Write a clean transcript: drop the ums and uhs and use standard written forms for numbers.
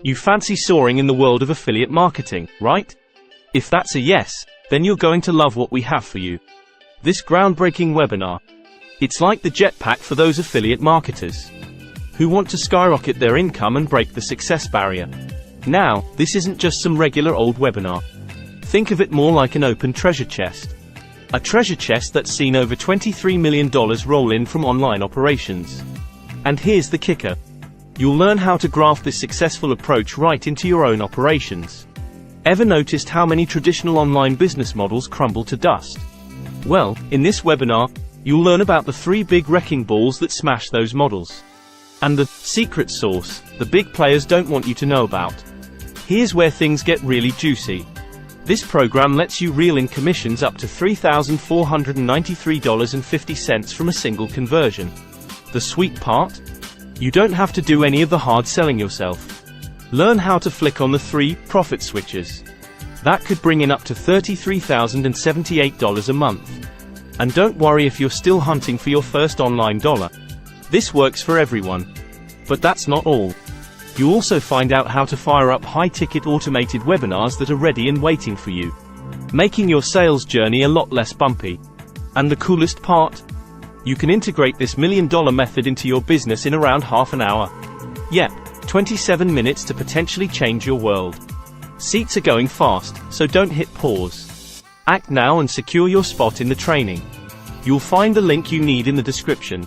You fancy soaring in the world of affiliate marketing, right? If that's a yes, then you're going to love what we have for you. This groundbreaking webinar. It's like the jetpack for those affiliate marketers who want to skyrocket their income and break the success barrier. Now, this isn't just some regular old webinar. Think of it more like an open treasure chest. A treasure chest that's seen over $23 million roll in from online operations. And here's the kicker. You'll learn how to graft this successful approach right into your own operations. Ever noticed how many traditional online business models crumble to dust? Well, in this webinar, you'll learn about the 3 big wrecking balls that smash those models. And the secret sauce the big players don't want you to know about. Here's where things get really juicy. This program lets you reel in commissions up to $3,493.50 from a single conversion. The sweet part? You don't have to do any of the hard selling yourself. Learn how to flick on the 3 profit switches. That could bring in up to $33,078 a month. And don't worry if you're still hunting for your first online dollar. This works for everyone. But that's not all. You also find out how to fire up high-ticket automated webinars that are ready and waiting for you, making your sales journey a lot less bumpy. And the coolest part? You can integrate this $1 million method into your business in around half an hour. Yep, 27 minutes to potentially change your world. Seats are going fast, so don't hit pause. Act now and secure your spot in the training. You'll find the link you need in the description.